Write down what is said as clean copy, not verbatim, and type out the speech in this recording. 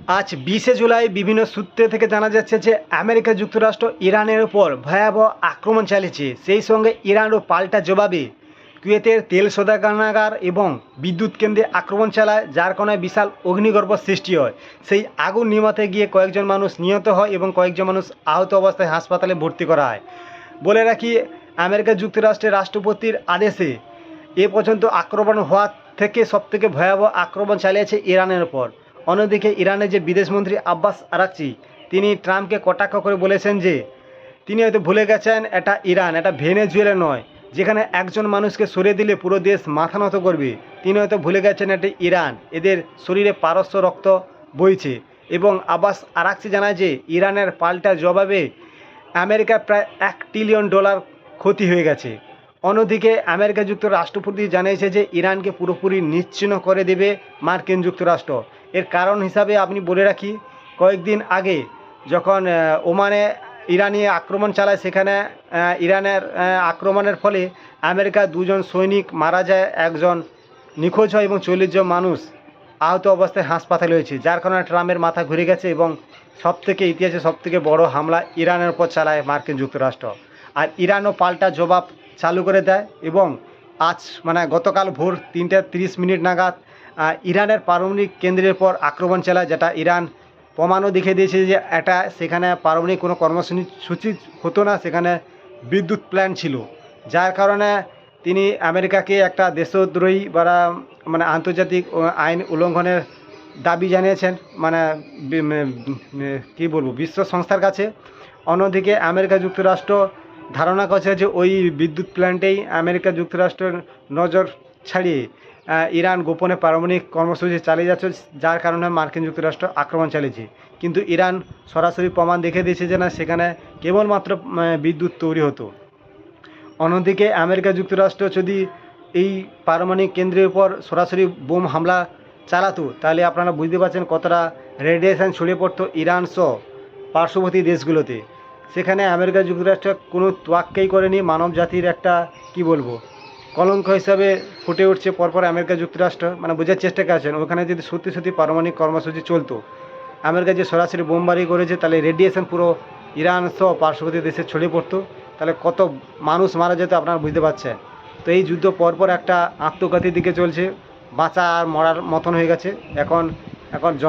আজ 20শে জুলাই বিভিন্ন সূত্র থেকে জানা যাচ্ছে যে আমেরিকা যুক্তরাষ্ট্র ইরানের উপর ভয়াবহ আক্রমণ চালিয়েছে। সেই সঙ্গে ইরানও পাল্টা জবাবে কুয়েতের তেল শোধনাগার এবং বিদ্যুৎ কেন্দ্রে আক্রমণ চালায়, যার কারণে বিশাল অগ্নিগর্ভ সৃষ্টি হয়। সেই আগুন নিভাতে গিয়ে কয়েকজন মানুষ নিহত হয় এবং কয়েকজন মানুষ আহত অবস্থায় হাসপাতালে ভর্তি করা হয়। বলে রাখি, আমেরিকা যুক্তরাষ্ট্রের রাষ্ট্রপতির আদেশে এ পর্যন্ত আক্রমণ হওয়ার থেকে সবথেকে ভয়াবহ আক্রমণ চালিয়েছে ইরানের ওপর। অন্যদিকে ইরানের যে বিদেশমন্ত্রী আব্বাস আরাকচি, তিনি ট্রাম্পকে কটাক্ষ করে বলেছেন যে তিনি হয়তো ভুলে গেছেন এটা ইরান, এটা ভেনেজুয়েলা নয়, যেখানে একজন মানুষকে সরিয়ে দিলে পুরো দেশ মাথা নত করবে। তিনি হয়তো ভুলে গেছেন এটা ইরান, এদের শরীরে পারস্য রক্ত বইছে। এবং আব্বাস আরাকচি জানায় যে ইরানের পাল্টা জবাবে আমেরিকার প্রায় $1 ট্রিলিয়ন ক্ষতি হয়ে গেছে। অন্যদিকে আমেরিকা যুক্তরাষ্ট্র রাষ্ট্রপতি জানিয়েছে যে ইরানকে পুরোপুরি নিশ্চিহ্ন করে দেবে মার্কিন যুক্তরাষ্ট্র। এর কারণ হিসাবে আপনি বলে রাখি, কয়েকদিন আগে যখন ওমানে ইরানি আক্রমণ চালায়, সেখানে ইরানের আক্রমণের ফলে আমেরিকার 2 জন সৈনিক মারা যায়, একজন নিখোঁজ হয় এবং 40 জন মানুষ আহত অবস্থায় হাসপাতালে হয়েছে, যার কারণে ট্রাম্পের মাথা ঘুরে গেছে এবং ইতিহাসে সবথেকে বড় হামলা ইরানের উপর চালায় মার্কিন যুক্তরাষ্ট্র। আর ইরানও পাল্টা জবাব চালু করে দেয় এবং আজ গতকাল ভোর 3:30 নাগাদ ইরানের পারমাণবিক কেন্দ্রের পর আক্রমণ চালায়, যেটা ইরান প্রমাণও দেখিয়ে দিয়েছে যে এটা সেখানে পারমাণবিক কোনো কর্মসূচি হতো না, সেখানে বিদ্যুৎ প্ল্যান্ট ছিল। যার কারণে তিনি আমেরিকাকে একটা দেশদ্রোহী বা আন্তর্জাতিক আইন উল্লঙ্ঘনের দাবি জানিয়েছেন, বিশ্ব সংস্থার কাছে। অন্যদিকে আমেরিকা যুক্তরাষ্ট্র ধারণা করছে যে ওই বিদ্যুৎ প্ল্যান্টেই আমেরিকা যুক্তরাষ্ট্রের নজর ছাড়িয়ে ইরান গোপনে পারমাণবিক কর্মসূচি চালিয়ে যাচ্ছে, যার কারণে মার্কিন যুক্তরাষ্ট্র আক্রমণ চালিয়েছে। কিন্তু ইরান সরাসরি প্রমাণ দেখে দিয়েছে যে না, সেখানে কেবলমাত্র বিদ্যুৎ তৈরি হতো। অন্যদিকে আমেরিকা যুক্তরাষ্ট্র যদি এই পারমাণবিক কেন্দ্রের উপর সরাসরি বোম হামলা চালাতো, তাহলে আপনারা বুঝতে পারছেন কতটা রেডিয়েশন ছড়িয়ে পড়তো ইরান সহ পার্শ্ববর্তী দেশগুলোতে। সেখানে আমেরিকা যুক্তরাষ্ট্র কোনো তোয়াক্কাই করেনি, মানব জাতির একটা কলঙ্ক হিসাবে ফুটে উঠছে পরপর আমেরিকা যুক্তরাষ্ট্র। বোঝার চেষ্টা করছেন ওখানে যদি সত্যি পারমাণবিক কর্মসূচি চলতো, আমেরিকা যে সরাসরি বোমবারি করেছে, তাহলে রেডিয়েশন পুরো ইরান সহ পার্শ্ববর্তী দেশে ছড়িয়ে পড়তো, তাহলে কত মানুষ মারা যেত আপনারা বুঝতে পারছেন। তো এই যুদ্ধ পরপর একটা আত্মঘাতীর দিকে চলছে, বাঁচা আর মরার মতন হয়ে গেছে এখন।